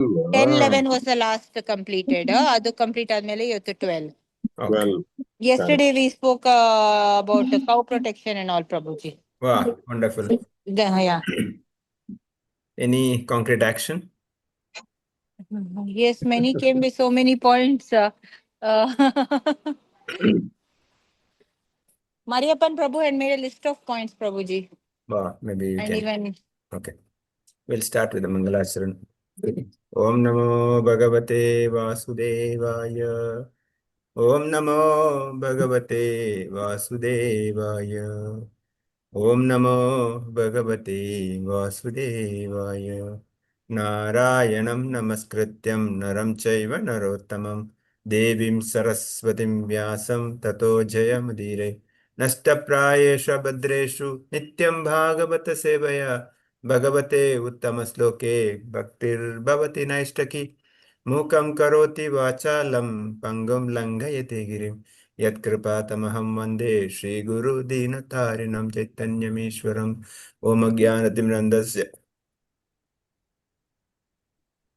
10, 11 was the last completed. Adu complete admele ಇವತ್ತು 12. Okay. 12. Yesterday we spoke about cow protection and all, Prabhuji. Wow, wonderful. Yeah. Any concrete action? Yes, many came with so many points. Mariappan Prabhu had made a list of points, Prabhuji. Wow, maybe you And can. even Okay. We'll start with the Mangalacharan. Om Namo Bhagavate Vasudevaya. Om Namo Bhagavate Vasudevaya. Om Namo Bhagavate Vasudevaya. Narayanam Namaskrityam Naram Chaiva Narottamam Devim Saraswatim Vyasam Tato Jayamudire Nashtaprayesha Badreshu Nityam Bhagavata Sevaya Bhagavate Uttamasloke Bhaktir Bhavati Naishtaki Mukam Karoti Vachalam Pangam Langayate Girim Yatkripatamaham Vande Shri Guru Dinatarinam Chaitanyamishwaram Om Jnanatimrandasya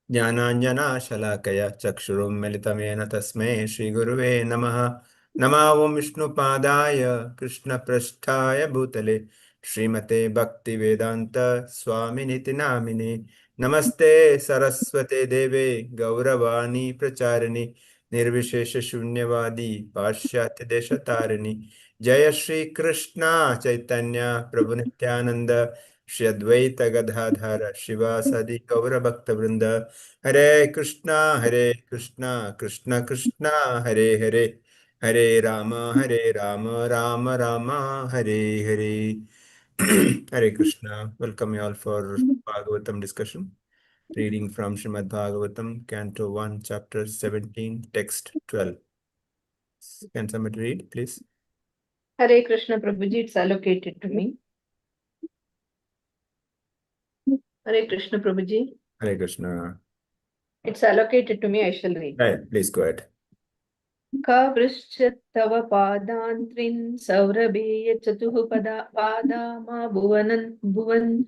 Jnananjana-shalakaya Chakshurum Militamena Tasmai Shri Guruve Namaha Nama Om Vishnupadaya Krishna Prasthaya Bhutale Srimate Bhakti Vedanta Swaminiti Namine Namaste Saraswate Deve Gauravani Pracharini Nirvishesha Shunyavadi Pashyatya Deshatarani Jaya Shri Krishna Chaitanya Prabhu Nityananda Shri Advaita Gadadhara Shivasadi Gaura Bhakta Vrinda Hare Krishna, Krishna Krishna, Hare Hare, Hare Rama, Rama Rama, Hare Hare. Hare Krishna. Welcome you all for Bhagavatam discussion. Reading from Srimad Bhagavatam, Canto 1, Chapter 17, Text 12. Can somebody read, please? Hare Krishna Prabhuji, it's allocated to me. Hare Krishna Prabhuji. Hare Krishna. It's allocated to me, I shall read. Right, please go ahead. Ka vrishchat tava padantrin saurabheya chatuh pada ma bhuvan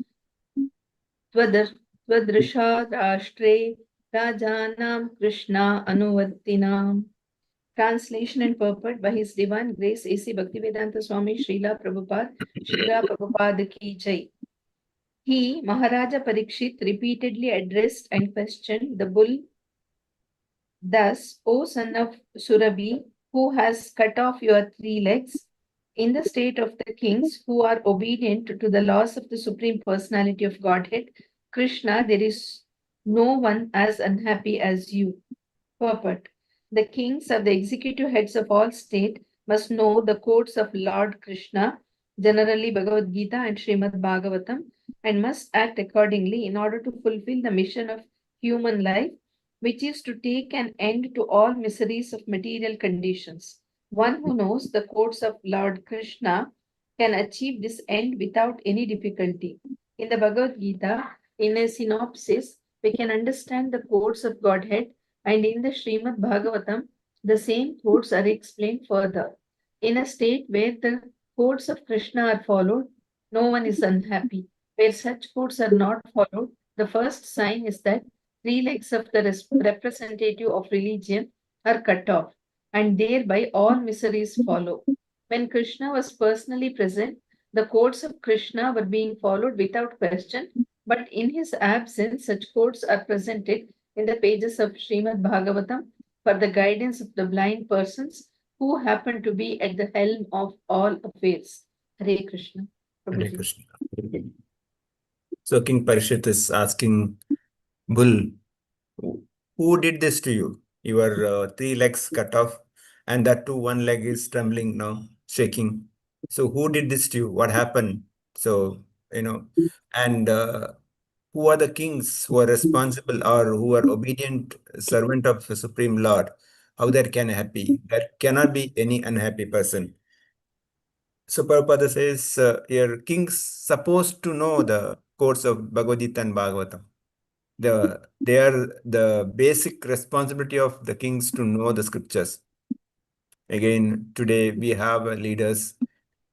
twadrisha rashtre rajanam Krishna anuvartinam. Translation and purport by His Divine Grace A.C. Bhaktivedanta Swami Srila Prabhupada Ki Jai. He, Maharaja Parikshit, repeatedly addressed and questioned the bull. Thus, O son of Surabhi, who has cut off your 3 legs, in the state of the kings who are obedient to the laws of the Supreme Personality of Godhead, Krishna, there is no one as unhappy as you. Purport. The kings or the executive heads of all state must know the codes of Lord Krishna, generally Bhagavad Gita and Srimad Bhagavatam, and must act accordingly in order to fulfill the mission of human life, which is to take an end to all miseries of material conditions. One who knows the codes of Lord Krishna can achieve this end without any difficulty. In the Bhagavad Gita, in a synopsis, we can understand the codes of Godhead, and in the Srimad Bhagavatam, the same codes are explained further. In a state where the codes of Krishna are followed, no one is unhappy. Where such codes are not followed, the first sign is that 3 legs of the representative of religion are cut off, and thereby all miseries follow. When Krishna was personally present, the codes of Krishna were being followed without question, but in his absence, such codes are presented in the pages of Srimad Bhagavatam for the guidance of the blind persons who happen to be at the helm of all affairs. Hare Krishna. Hare Krishna. So King Parishit is asking Bull, who did this to you? Your 3 legs cut off, and that too 1 leg is trembling now, shaking. So who did this to you? What happened? So, and who are the kings who are responsible or who are obedient servant of the Supreme Lord? How there can happy? There cannot be any unhappy person. So Prabhupada says, your kings supposed to know the codes of Bhagavad Gita and Bhagavatam. They are the basic responsibility of the kings to know the scriptures. Again, today we have leaders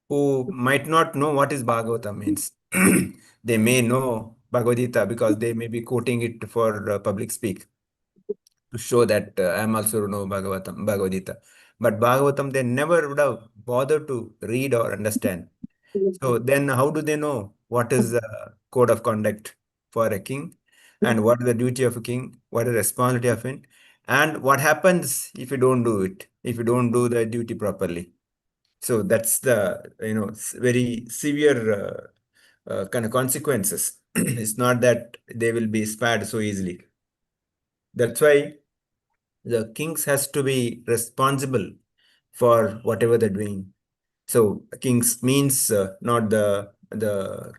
who might not know what is Bhagavatam means. They may know Bhagavad Gita because they may be quoting it for public speak to show that I am also know Bhagavad Gita. But Bhagavatam, they never would have bothered to read or understand. So then how do they know what is the code of conduct for a king and what is the duty of a king, what is the responsibility of it, and what happens if you don't do it, if you don't do the duty properly. So that's the, very severe kind of consequences. It's not that they will be spared so easily. That's why the kings has to be responsible for whatever they're doing. So kings means not the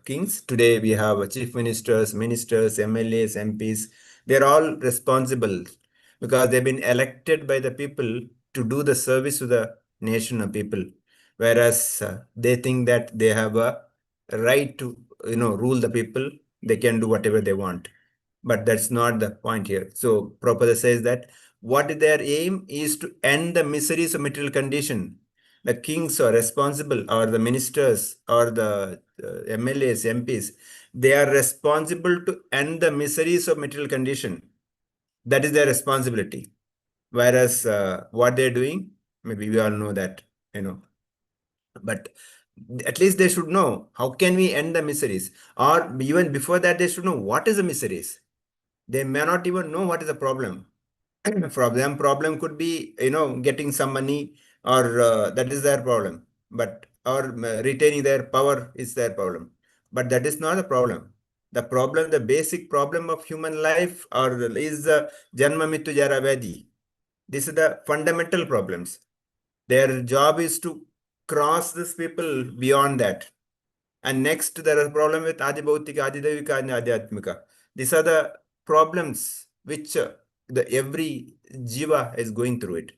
kings. Today we have chief ministers, MLAs, MPs. They're all responsible because they've been elected by the people to do the service to the nation of people. Whereas they think that they have a right to rule the people. They can do whatever they want. But that's not the point here. So Prabhupada says that what their aim is to end the miseries of material condition. The kings are responsible, or the ministers, or the MLAs, MPs, they are responsible to end the miseries of material condition. That is their responsibility. Whereas what they're doing, maybe we all know that, but at least they should know how can we end the miseries, or even before that they should know what is the miseries. They may not even know what is the problem. For them, problem could be, getting some money, or that is their problem. But or retaining their power is their problem. But that is not the problem. The problem, the basic problem of human life, or is the Janma Mrityu Jara Vyadhi. These are the fundamental problems. Their job is to cross these people beyond that. And next, there is a problem with Adibhautika, Adidevika, and Adhyatmika. These are the problems which the every jiva is going through it.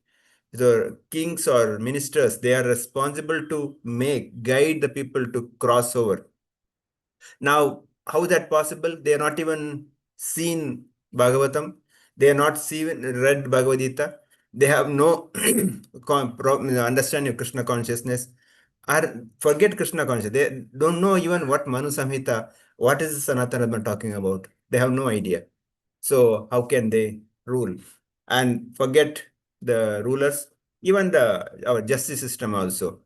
The kings or ministers, they are responsible to guide the people to cross over. Now, how is that possible? They are not even seen Bhagavatam. They are not seen read Bhagavad Gita. They have no understanding of Krishna consciousness, or forget Krishna consciousness. They don't know even what Manu Samhita, what is Sanatana Dharma talking about. They have no idea. So how can they rule? And forget the rulers, even our justice system also.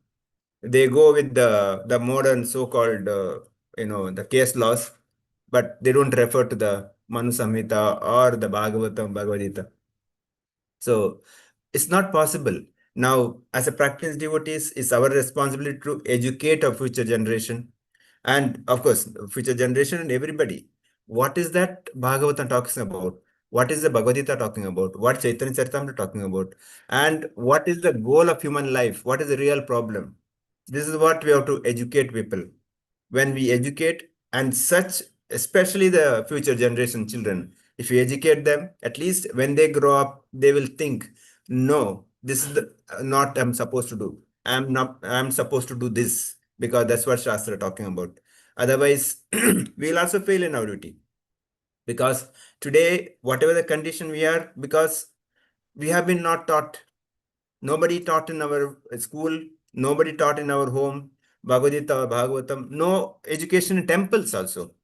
They go with the modern so-called the case laws, but they don't refer to the Manu Samhita or the Bhagavatam, Bhagavad Gita. So it's not possible. Now, as a practicing devotees, it's our responsibility to educate our future generation, and of course, future generation and everybody. What is that Bhagavatam talking about? What is the Bhagavad Gita talking about? What Chaitanya Charitamrita talking about? And what is the goal of human life? What is the real problem? This is what we have to educate people. When we educate, and such, especially the future generation children, if you educate them, at least when they grow up, they will think, no, this is not I'm supposed to do. I'm supposed to do this because that's what Shastra talking about. Otherwise, we'll also fail in our duty. Because today, whatever the condition we are, because we have been not taught. Nobody taught in our school, nobody taught in our home, Bhagavad Gita, Bhagavatam, no education in temples also.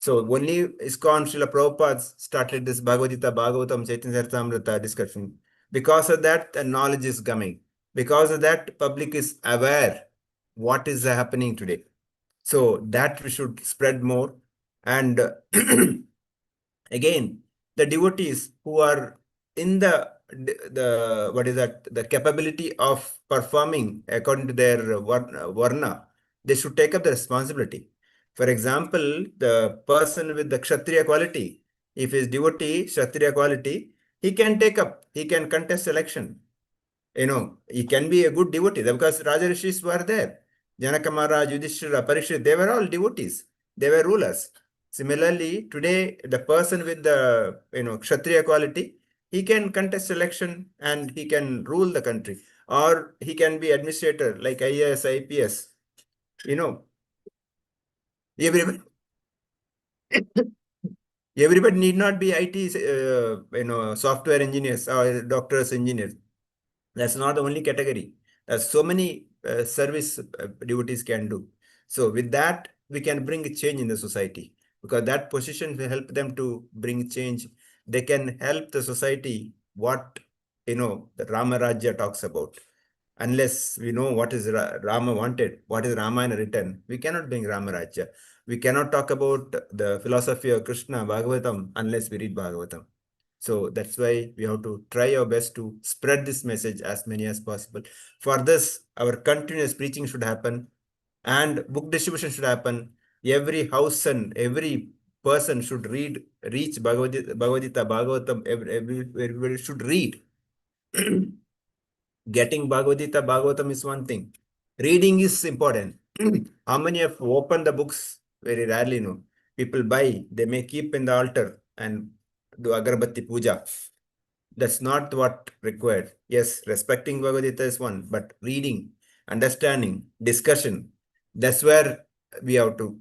So only ISKCON, Srila Prabhupada started this Bhagavad Gita, Bhagavatam, Chaitanya Charitamrita discussion. Because of that, the knowledge is coming. Because of that, public is aware what is happening today. So that we should spread more. And again, the devotees who are in the what is that, the capability of performing according to their varna, they should take up the responsibility. For example, the person with the Kshatriya quality, if his devotee, Kshatriya quality, he can contest election. He can be a good devotee because Raja Rishis were there. Janaka Maharaj, Yudhishthira, Parikshit, they were all devotees. They were rulers. Similarly, today, the person with the Kshatriya quality, he can contest election and he can rule the country. Or he can be administrator like IAS, IPS. Everybody, everybody need not be IT, software engineers or doctors, engineers. That's not the only category. There's so many service devotees can do. So with that, we can bring a change in the society. because that position will help them to bring change. They can help the society what the Rama Rajya talks about. Unless we know what is Rama wanted, what is Ramayana written, we cannot bring Rama Rajya. We cannot talk about the philosophy of Krishna, Bhagavatam, unless we read Bhagavatam. So that's why we have to try our best to spread this message as many as possible. For this, our continuous preaching should happen and book distribution should happen. Every house and every person should reach Bhagavad Gita, Bhagavatam, everybody should read. Getting Bhagavad Gita, Bhagavatam is one thing. Reading is important. How many have opened the books? Very rarely, no. People buy, they may keep in the altar and do agarbatti puja. That's not what required. Yes, respecting Bhagavad Gita is one, but reading, understanding, discussion, that's where we have to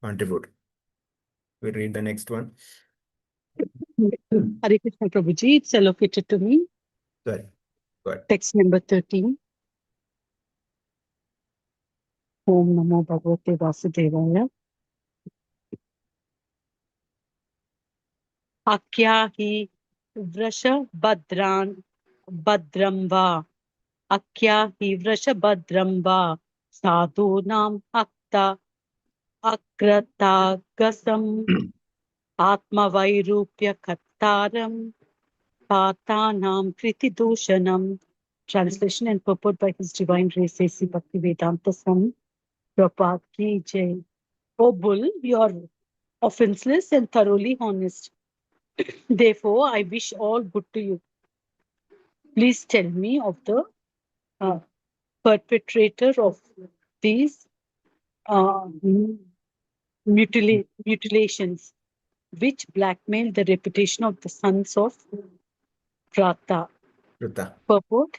contribute. We read the next one. Hare Krishna Prabhuji, it's allocated to me. Sorry. Go ahead. Text number 13. Om Namo Bhagavate Vasudevaya. Akya hi vrasha badran badram va. Akya hi vrasha badram va. Sadhu nam akta akrata gasam. Atma vairupya kattaram. Patanam kriti doshanam. Translation and purport by His Divine Grace A.C. Bhaktivedanta Swami Prabhupada ki jai. O bull, you are offenseless and thoroughly honest. Therefore, I wish all good to you. Please tell me of the perpetrator of these mutilations, which blackmail the reputation of the sons of Prata. Purport.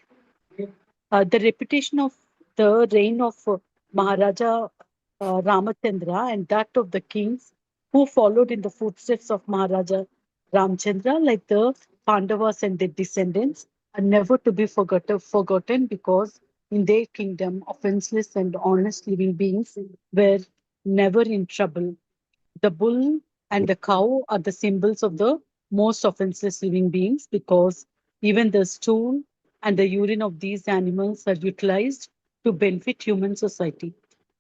The reputation of the reign of Maharaja Ramachandra and that of the kings who followed in the footsteps of Maharaja Ramchandra, like the Pandavas and their descendants, are never to be forgotten because in their kingdom, offenseless and honest living beings were never in trouble. The bull and the cow are the symbols of the most offenseless living beings because even the stool and the urine of these animals are utilized to benefit human society.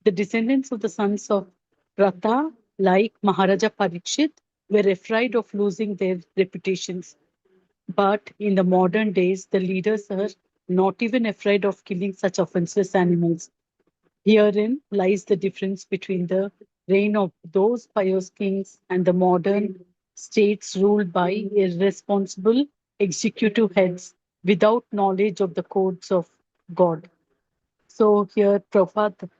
The descendants of the sons of Pratha, like Maharaja Parikshit, were afraid of losing their reputations. But in the modern days, the leaders are not even afraid of killing such offenseless animals. Herein lies the difference between the reign of those pious kings and the modern states ruled by irresponsible executive heads without knowledge of the codes of God. So here Srila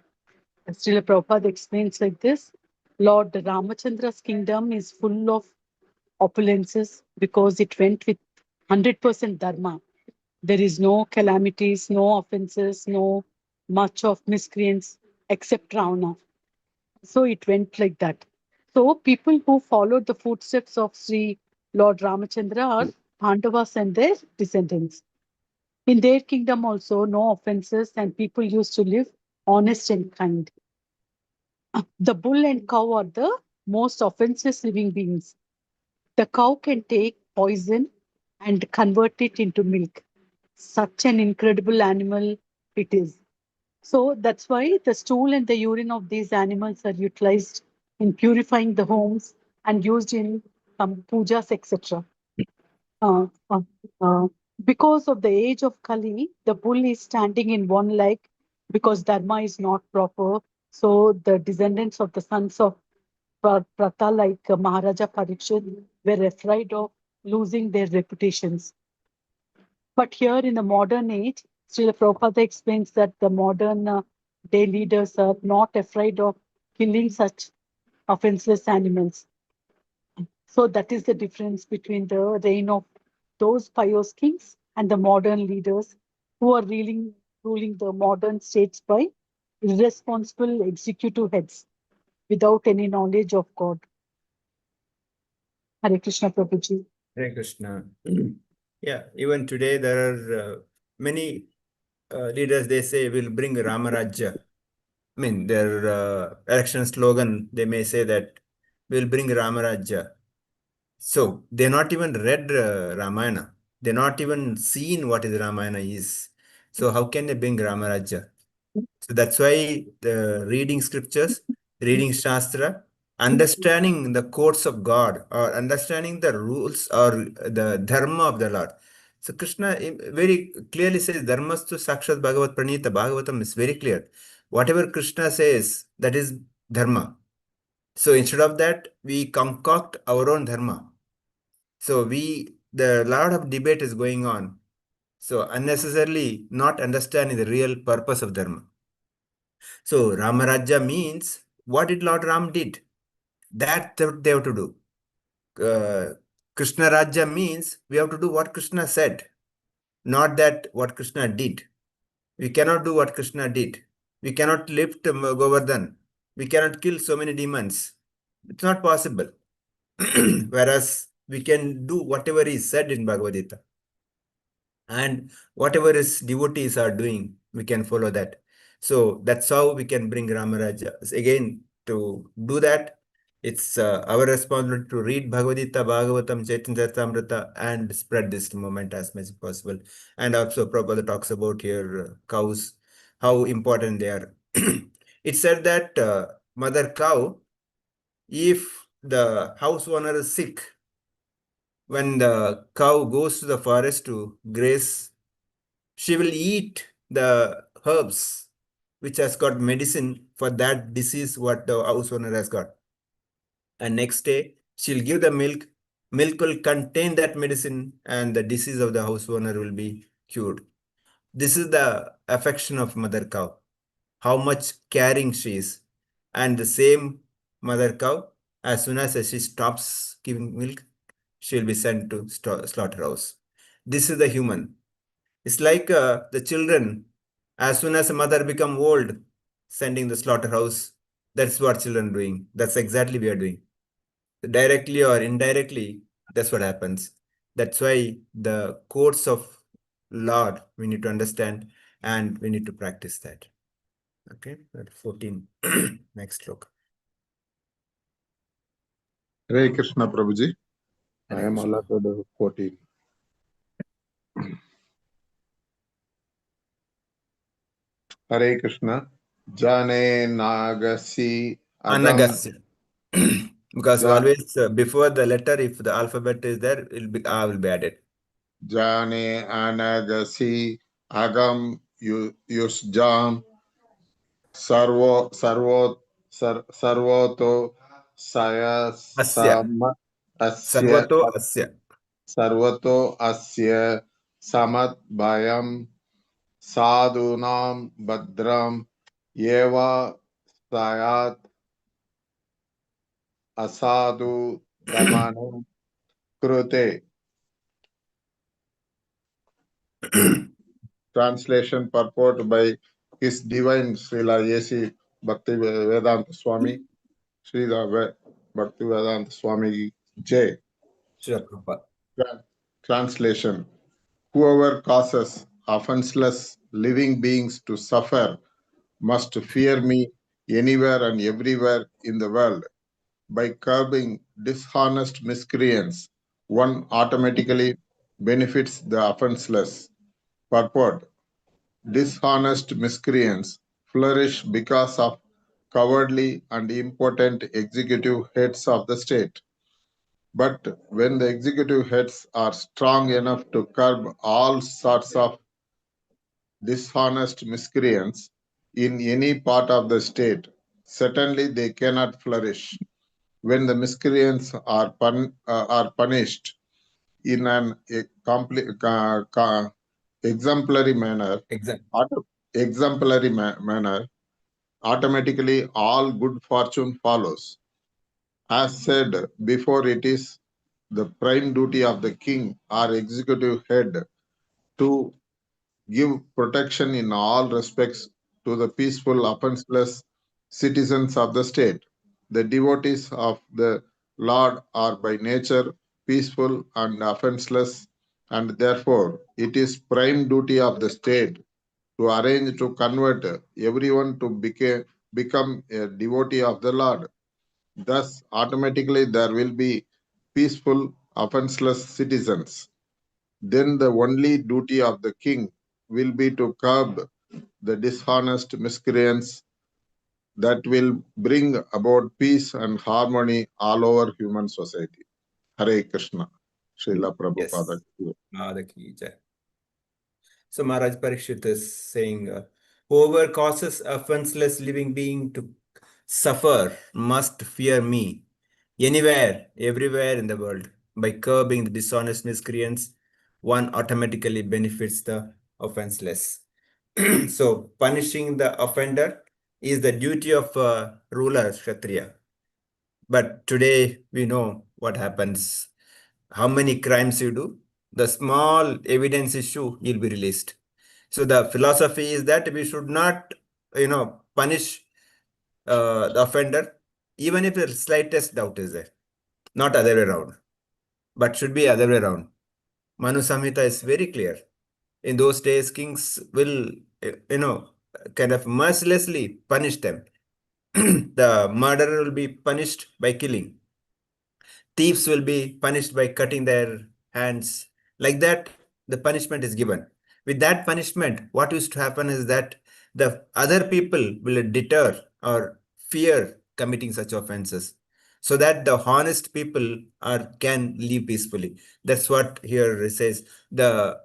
Prabhupada explains like this: Lord Ramachandra's kingdom is full of opulences because it went with 100% dharma. There is no calamities, no offenses, no much of miscreants except Ravana. So it went like that. So people who followed the footsteps of Sri Lord Ramachandra are Pandavas and their descendants. In their kingdom also, no offenses and people used to live honest and kind. The bull and cow are the most offenseless living beings. The cow can take poison and convert it into milk. Such an incredible animal it is. So that's why the stool and the urine of these animals are utilized in purifying the homes and used in pujas, etc. Uh, uh, uh, because of the age of Kali, the bull is standing in one leg because dharma is not proper. So the descendants of the sons of Prata, like Maharaja Parikshit, were afraid of losing their reputations. But here in the modern age, Srila Prabhupada explains that the modern day leaders are not afraid of killing such offenseless animals. So that is the difference between the reign of those pious kings and the modern leaders who are ruling the modern states by irresponsible executive heads without any knowledge of God. Hare Krishna Prabhuji. Hare Krishna. Yeah, even today there are many leaders, they say we'll bring Ramarajya. I mean, their election slogan, they may say that we'll bring Ramarajya. So they're not even read Ramayana. They're not even seen what is Ramayana is. So how can they bring Ramarajya? So that's why the reading scriptures, reading Shastra, understanding the courts of God or understanding the rules or the dharma of the Lord. So Krishna very clearly says, Dharmastu Sakshat Bhagavat Pranita. Bhagavatam is very clear. Whatever Krishna says, that is dharma. So instead of that, we concoct our own dharma. So the lot of debate is going on. So unnecessarily not understanding the real purpose of dharma. So Ramarajya means what did Lord Ram did? That they have to do. Krishna Rajya means we have to do what Krishna said, not that what Krishna did. We cannot do what Krishna did. We cannot lift Govardhan. We cannot kill so many demons. It's not possible. Whereas we can do whatever is said in Bhagavad Gita. And whatever his devotees are doing, we can follow that. So that's how we can bring Ramaraja. Again, to do that, it's our responsibility to read Bhagavad Gita, Bhagavatam, Chaitanya Charitamrita, and spread this movement as much as possible. And also Prabhupada talks about here cows, how important they are. It said that mother cow, if the house owner is sick, when the cow goes to the forest to graze, she will eat the herbs which has got medicine for that disease what the house owner has got. And next day, she'll give the milk. Milk will contain that medicine and the disease of the house owner will be cured. This is the affection of mother cow, how much caring she is. And the same mother cow, as soon as she stops giving milk, she will be sent to slaughterhouse. This is the human. It's like the children, as soon as a mother become old, sending the slaughterhouse. That's what children doing. That's exactly we are doing. Directly or indirectly, that's what happens. That's why the courts of Lord, we need to understand and we need to practice that. Okay, 14. Next look. Hare Krishna Prabhuji. I Hare am Krishna. allotted 14. Hare Krishna. Jane Nagasi Agam. Anagasya. Because Ja- always before the letter, if the alphabet is there, it'll be A will be added. Jane Anagasi Agam Yusjam Sarvoto Saya Asya. Asya Sarvato Asya. Sarvato Asya Samat Bhayam Sadhunam Badram Eva Sayat Asadu Damanam Krute. Translation purport by His Divine Srila A.C. Bhakti Vedanta Swami, Srila Bhakti Vedanta Swami J. Srila Prabhupada. Translation. Whoever causes offenseless living beings to suffer must fear me anywhere and everywhere in the world. By curbing dishonest miscreants, one automatically benefits the offenseless. Purport. Dishonest miscreants flourish because of cowardly and impotent executive heads of the state. But when the executive heads are strong enough to curb all sorts of dishonest miscreants in any part of the state, certainly they cannot flourish. When the miscreants are punished in an exemplary manner, automatically all good fortune follows. As said before, it is the prime duty of the king or executive head to give protection in all respects to the peaceful, offenseless citizens of the state. The devotees of the Lord are by nature peaceful and offenseless, and therefore it is prime duty of the state to arrange to convert everyone to become a devotee of the Lord. Thus, automatically there will be peaceful, offenseless citizens. Then the only duty of the king will be to curb the dishonest miscreants that will bring about peace and harmony all over human society. Hare Krishna. Srila Prabhupada. Yes. Mother ki jai. So Maharaj Parikshit is saying, whoever causes a offenseless living being to suffer must fear me anywhere, everywhere in the world. By curbing the dishonest miscreants, one automatically benefits the offenseless. So punishing the offender is the duty of a ruler, Kshatriya. But today we know what happens. How many crimes you do, the small evidence issue will be released. So the philosophy is that we should not, punish the offender, even if the slightest doubt is there. Not other way around, but should be other way around. Manu Samhita is very clear. In those days, kings will, kind of mercilessly punish them. The murderer will be punished by killing. Thieves will be punished by cutting their hands. Like that, the punishment is given. With that punishment, what used to happen is that the other people will deter or fear committing such offenses, so that the honest people can live peacefully. That's what here it says. The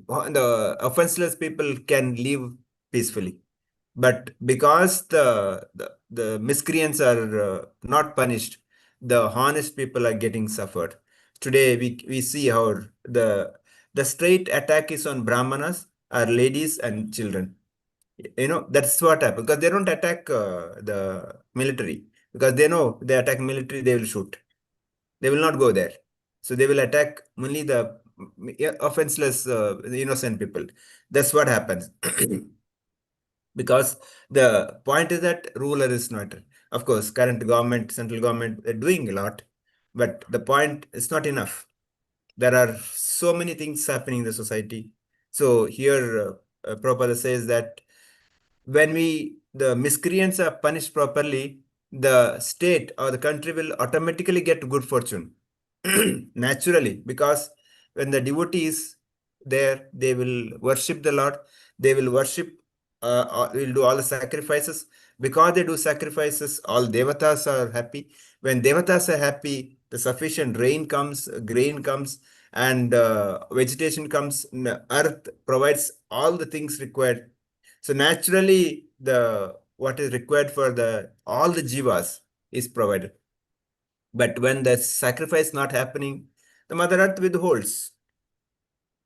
offenseless people can live peacefully. But because the miscreants are not punished, the honest people are getting suffered. Today we see how the straight attack is on Brahmanas, are ladies and children. That's what happens, because they don't attack the military, because they know they attack military, they will shoot. They will not go there. So they will attack only the offenseless, the innocent people. That's what happens. Because the point is that ruler is not, of course, current government, central government, they're doing a lot, but the point is not enough. There are so many things happening in the society. So here, Prabhupada says that when the miscreants are punished properly, the state or the country will automatically get good fortune. Naturally, because when the devotee is there, they will worship the Lord, they will worship, will do all the sacrifices. Because they do sacrifices, all devatas are happy. When devatas are happy, the sufficient rain comes, grain comes, and vegetation comes. Earth provides all the things required. So naturally, what is required for all the jivas is provided. But when the sacrifice not happening, the Mother Earth withholds.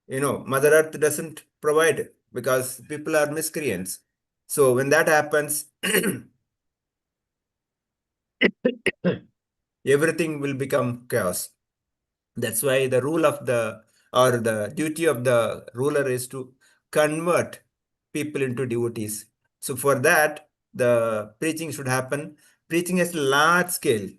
Mother Earth doesn't provide because people are miscreants. So when that happens, everything will become chaos. That's why the duty of the ruler is to convert people into devotees. So for that, the preaching should happen. Preaching is large scale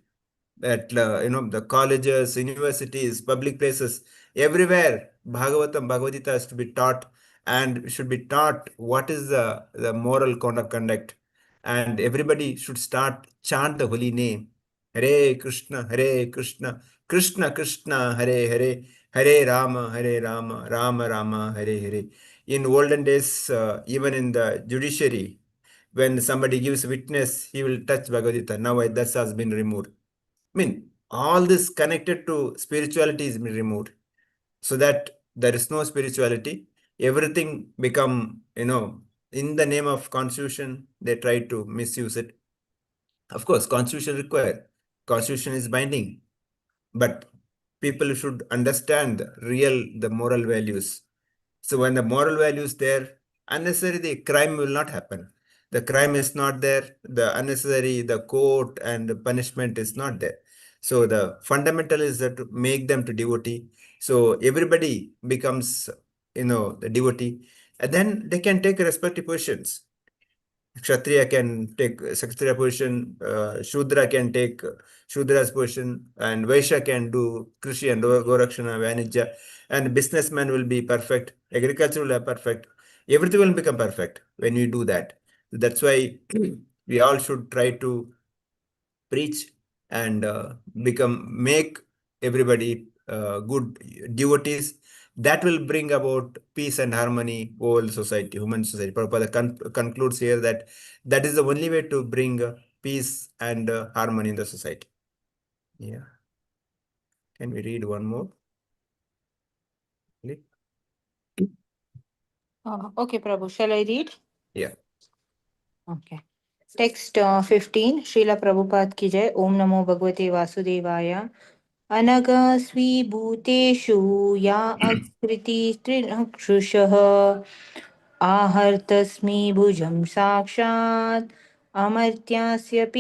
at the colleges, universities, public places, everywhere. Bhagavatam, Bhagavad Gita has to be taught, and should be taught what is the moral code of conduct. And everybody should start chant the holy name. Hare Krishna, Hare Krishna, Krishna Krishna, Hare Hare, Hare Rama, Hare Rama, Rama Rama, Hare Hare. In olden days, even in the judiciary, when somebody gives witness, he will touch Bhagavad Gita. Now that has been removed. I mean, all this connected to spirituality is been removed, so that there is no spirituality. Everything become, in the name of constitution, they try to misuse it. Of course, constitution required. Constitution is binding, but people should understand the moral values. So when the moral value is there, unnecessary the crime will not happen. The crime is not there. The unnecessary, the court and the punishment is not there. So the fundamental is that to make them to devotee. So everybody becomes, the devotee, and then they can take respective positions. Kshatriya can take Kshatriya position, Shudra can take Shudra's position, and Vaishya can do Krishi and Gorakshana, Vanijja, and businessman will be perfect, agriculture will be perfect, everything will become perfect when you do that. That's why we all should try to preach and make everybody good devotees. That will bring about peace and harmony over society, human society. Prabhupada concludes here that that is the only way to bring peace and harmony in the society. Yeah. Can we read one more? Okay, Prabhu, shall I read? Yeah. Okay. Text 15. Srila Prabhupada ki jai. Om Namo Bhagavate Vasudevaya. Anaga Svibhuteshu Ya Akriti Trinakshushah Ahartasmi Bhujam Sakshat Amartyasya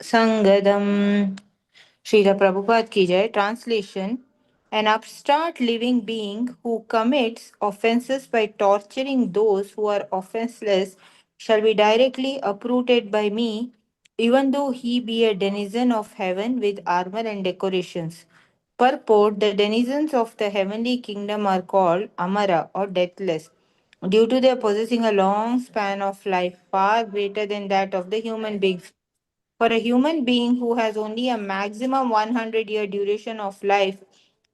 Sangadam. Srila Prabhupada ki jai. Translation. An upstart living being who commits offenses by torturing those who are offenseless shall be directly uprooted by me, even though he be a denizen of heaven with armor and decorations. Purport: the denizens of the heavenly kingdom are called Amara or deathless, due to their possessing a long span of life far greater than that of the human beings. For a human being who has only a maximum 100-year duration of life,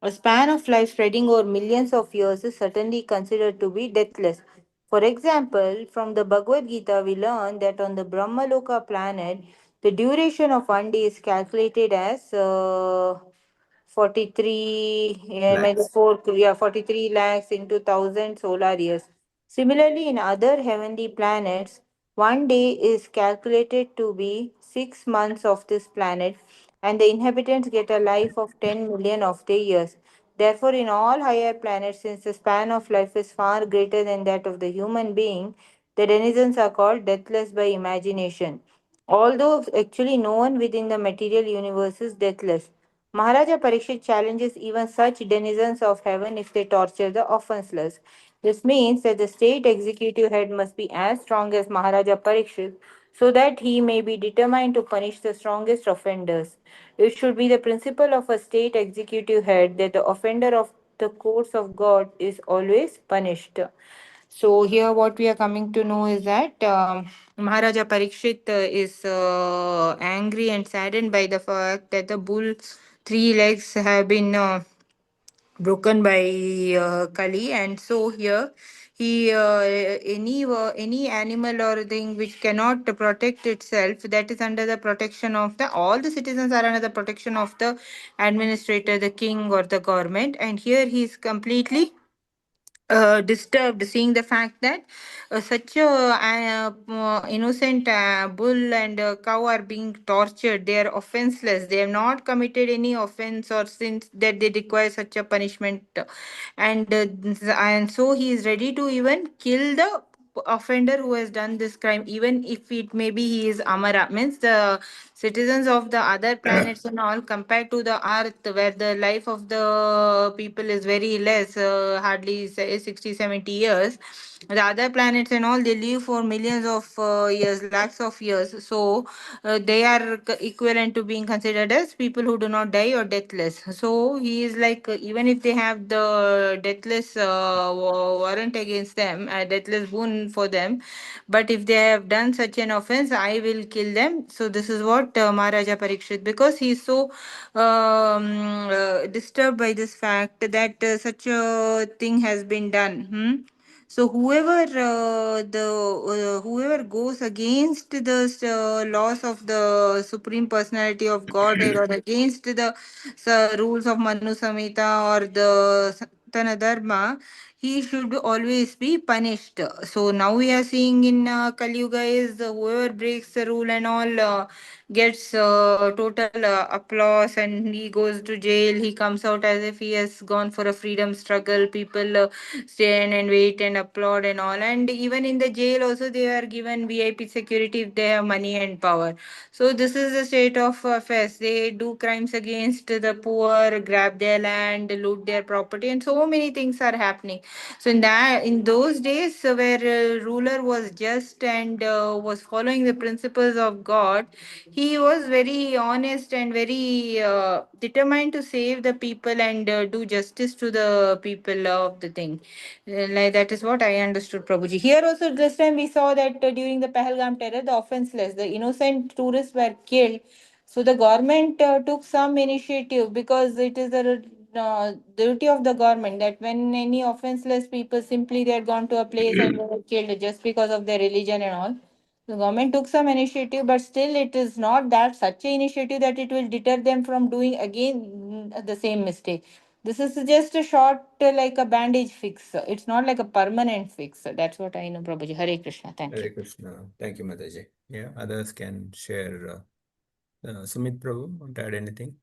a span of life spreading over millions of years is certainly considered to be deathless. For example, from the Bhagavad Gita, we learn that on the Brahmaloka planet, the duration of one day is calculated as 43 Lakhs. 43 lakhs into 1,000 solar years. Similarly, in other heavenly planets, one day is calculated to be 6 months of this planet, and the inhabitants get a life of 10 million of their years. Therefore, in all higher planets, since the span of life is far greater than that of the human being, the denizens are called deathless by imagination. Although actually no one within the material universe is deathless. Maharaja Parikshit challenges even such denizens of heaven if they torture the offenseless. This means that the state executive head must be as strong as Maharaja Parikshit so that he may be determined to punish the strongest offenders. It should be the principle of a state executive head that the offender of the courts of God is always punished. So here what we are coming to know is that Maharaja Parikshit is angry and saddened by the fact that the bull's three legs have been broken by Kali, and so here he any animal or thing which cannot protect itself, that is under the protection of the all the citizens are under the protection of the administrator, the king or the government, and here he is completely disturbed seeing the fact that such a innocent bull and cow are being tortured. They are offenseless, they have not committed any offense or sins that they require such a punishment, and so he is ready to even kill the offender who has done this crime, even if it maybe he is Amara, means the citizens of the other planets and all, compared to the earth where the life of the people is very less, hardly say 60 70 years. The other planets and all, they live for millions of years, lakhs of years, so they are equivalent to being considered as people who do not die or deathless. So he is like, even if they have the deathless warrant against them, a deathless boon for them, but if they have done such an offense, I will kill them. So this is what Maharaja Parikshit, because he is so disturbed by this fact that such a thing has been done. So whoever goes against the laws of the Supreme Personality of Godhead, or against the rules of Manu Samhita or the Sanatana Dharma, he should always be punished. So now we are seeing in Kali Yuga is whoever breaks the rule and all gets total applause, and he goes to jail. He comes out as if he has gone for a freedom struggle. People stand and wait and applaud and all. And even in the jail also they are given VIP security if they have money and power. So this is the state of affairs. They do crimes against the poor, grab their land, loot their property, and so many things are happening. So in those days, where ruler was just and was following the principles of God, he was very honest and very determined to save the people and do justice to the people of the thing. Like that is what I understood, Prabhuji. Here also, this time we saw that during the Pahalgam terror, the offenseless, the innocent tourists were killed. So the government took some initiative, because it is a duty of the government that when any offenseless people, simply they had gone to a place and they were killed just because of their religion and all. The government took some initiative, but still it is not that such a initiative that it will deter them from doing again the same mistake. This is just a short, like a bandage fix. It's not like a permanent fix. That's what I know, Prabhuji. Hare Krishna. Thank you. Hare Krishna. Thank you, Mataji. Yeah, others can share. Sumit Prabhu, want to add anything?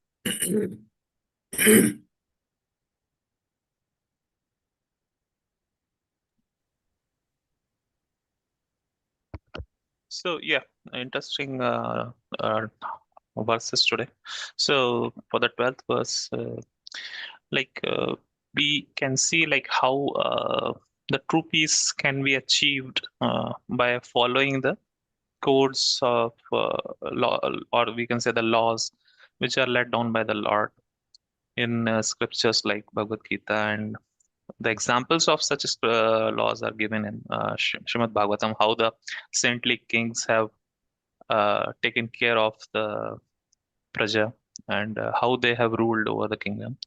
So yeah, interesting verses today. So for the 12th verse, we can see like how the true peace can be achieved by following the codes of law, or we can say the laws which are laid down by the Lord in scriptures like Bhagavad Gita, and the examples of such laws are given in Srimad Bhagavatam, how the saintly kings have taken care of the praja, and how they have ruled over the kingdom.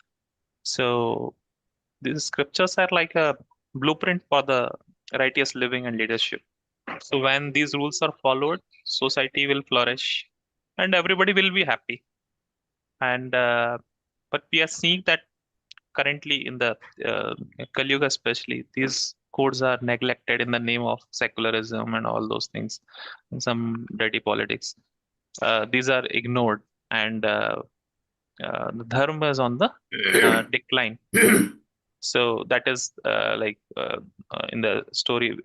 So these scriptures are like a blueprint for the righteous living and leadership. So when these rules are followed, society will flourish and everybody will be happy. And but we are seeing that currently in the Kali Yuga especially, these codes are neglected in the name of secularism and all those things, and some dirty politics. These are ignored, and the dharma is on the decline. So that is in the story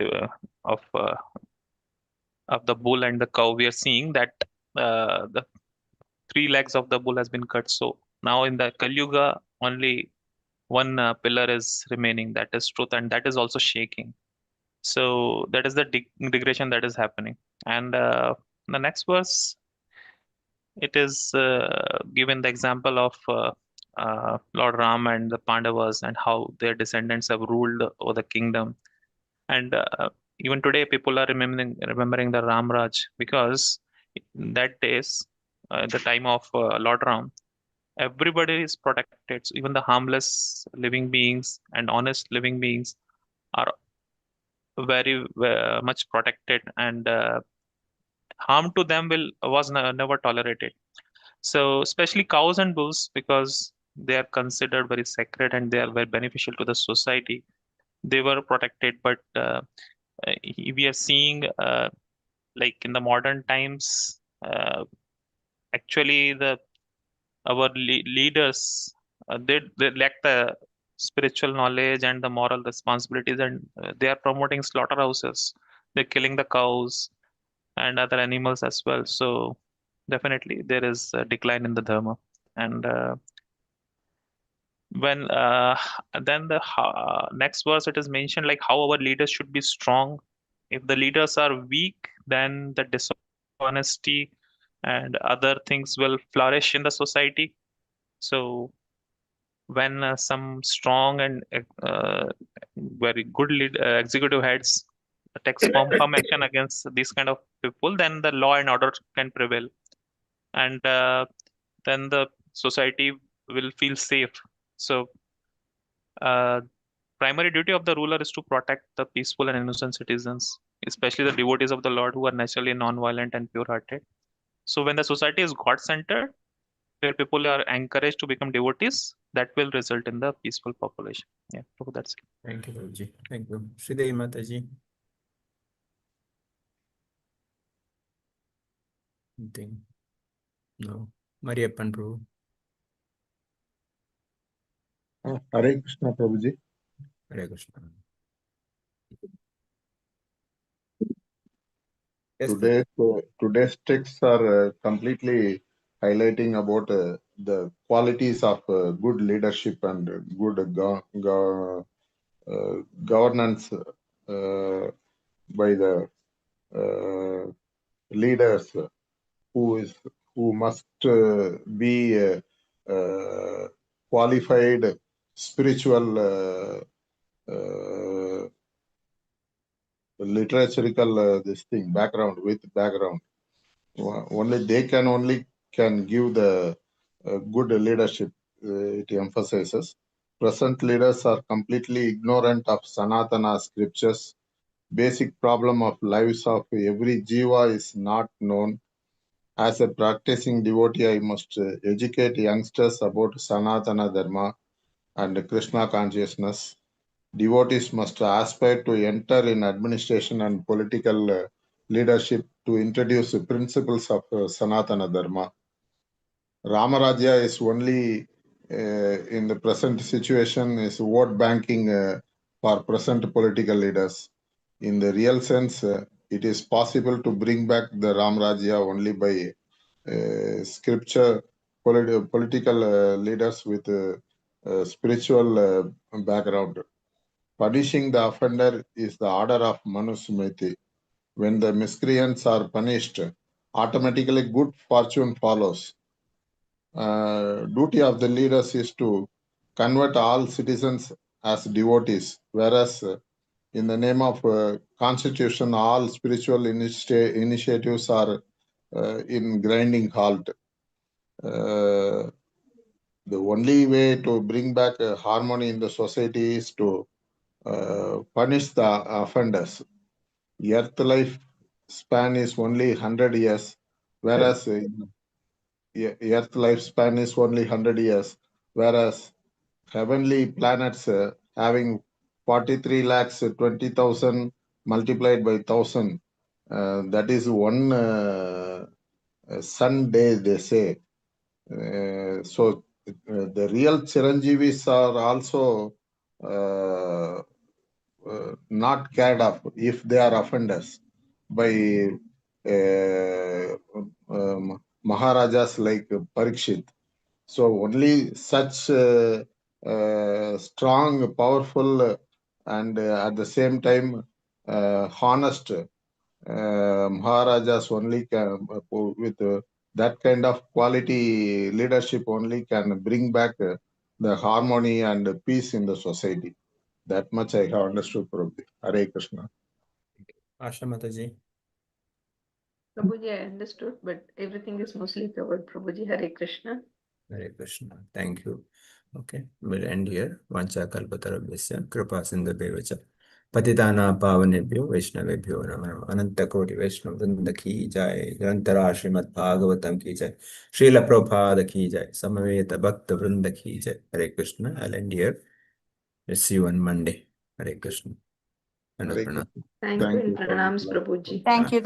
of the bull and the cow, we are seeing that the three legs of the bull has been cut. So now in the Kali Yuga, only one pillar is remaining, that is truth, and that is also shaking. So that is the degradation that is happening. And the next verse, it is given the example of Lord Ram and the Pandavas and how their descendants have ruled over the kingdom. And even today, people are remembering the Ram Raj, because in that days, the time of Lord Ram, everybody is protected. So even the harmless living beings and honest living beings are very much protected, and harm to them was never tolerated. So especially cows and bulls, because they are considered very sacred and they are very beneficial to the society, they were protected. But we are seeing like in the modern times, actually our leaders, they lack the spiritual knowledge and the moral responsibilities, and they are promoting slaughterhouses. They're killing the cows and other animals as well. So definitely there is a decline in the dharma. And when then the next verse, it is mentioned like how our leaders should be strong. If the leaders are weak, then the dishonesty and other things will flourish in the society. So when some strong and very good executive heads takes firm action against these kind of people, then the law and order can prevail, and then the society will feel safe. So uh, primary duty of the ruler is to protect the peaceful and innocent citizens, especially the devotees of the Lord who are naturally non-violent and pure-hearted. So when the society is God-centered, where people are encouraged to become devotees, that will result in the peaceful population. Yeah, so that's it. Thank you, Prabhuji. Thank you. Sridevi Mataji. Anything? No. Mariappan Prabhu. Hare Krishna, Prabhuji. Hare Krishna. Yes, Today's texts are completely highlighting about the qualities of good leadership and good governance by the leaders who must be qualified spiritual literature this thing background with background. Only they can give the good leadership. It emphasizes present leaders are completely ignorant of Sanatana scriptures. Basic problem of lives of every jiva is not known. As a practicing devotee, I must educate youngsters about Sanatana Dharma and Krishna consciousness. Devotees must aspire to enter in administration and political leadership to introduce the principles of Sanatana Dharma. Ramarajya is only in the present situation is vote banking for present political leaders. In the real sense, it is possible to bring back the Ramarajya only by scripture political leaders with spiritual background. Punishing the offender is the order of Manusmriti. When the miscreants are punished, automatically good fortune follows. Duty of the leaders is to convert all citizens as devotees, whereas in the name of constitution, all spiritual initiatives are in grinding halt. The only way to bring back harmony in the society is to punish the offenders. Earth life span is only 100 years, whereas Earth lifespan is only 100 years, whereas heavenly planets having 43 lakhs 20,000 multiplied by 1,000, that is one sun day, they say. So the real Chiranjeevis are also not cared of if they are offenders by Maharajas like Parikshit. So only such strong, powerful, and at the same time honest Maharajas only can, with that kind of quality leadership only can bring back the harmony and peace in the society. That much I have understood, Prabhuji. Hare Krishna. Asha Mataji. Prabhuji, I understood, but everything is mostly covered. Prabhuji, Hare Krishna. Hare Krishna. Thank you. Okay, we'll end here. Vancha kalpatarabhyasya kripa sindhubhyo पतिताना पावनेभ्यो वैष्णवेभ्यो नमः। अनंत कोटि वैष्णव वृंद की जय। निरंतरा श्रीमद् भागवतम की जय। श्रील प्रभुपाद की जय। समवेत भक्त वृंद की जय। हरे Krishna. I'll end here. Let's see you on Monday. Hare Krishna. Hare Krishna. Thank you and pranams, Prabhuji. Thank you.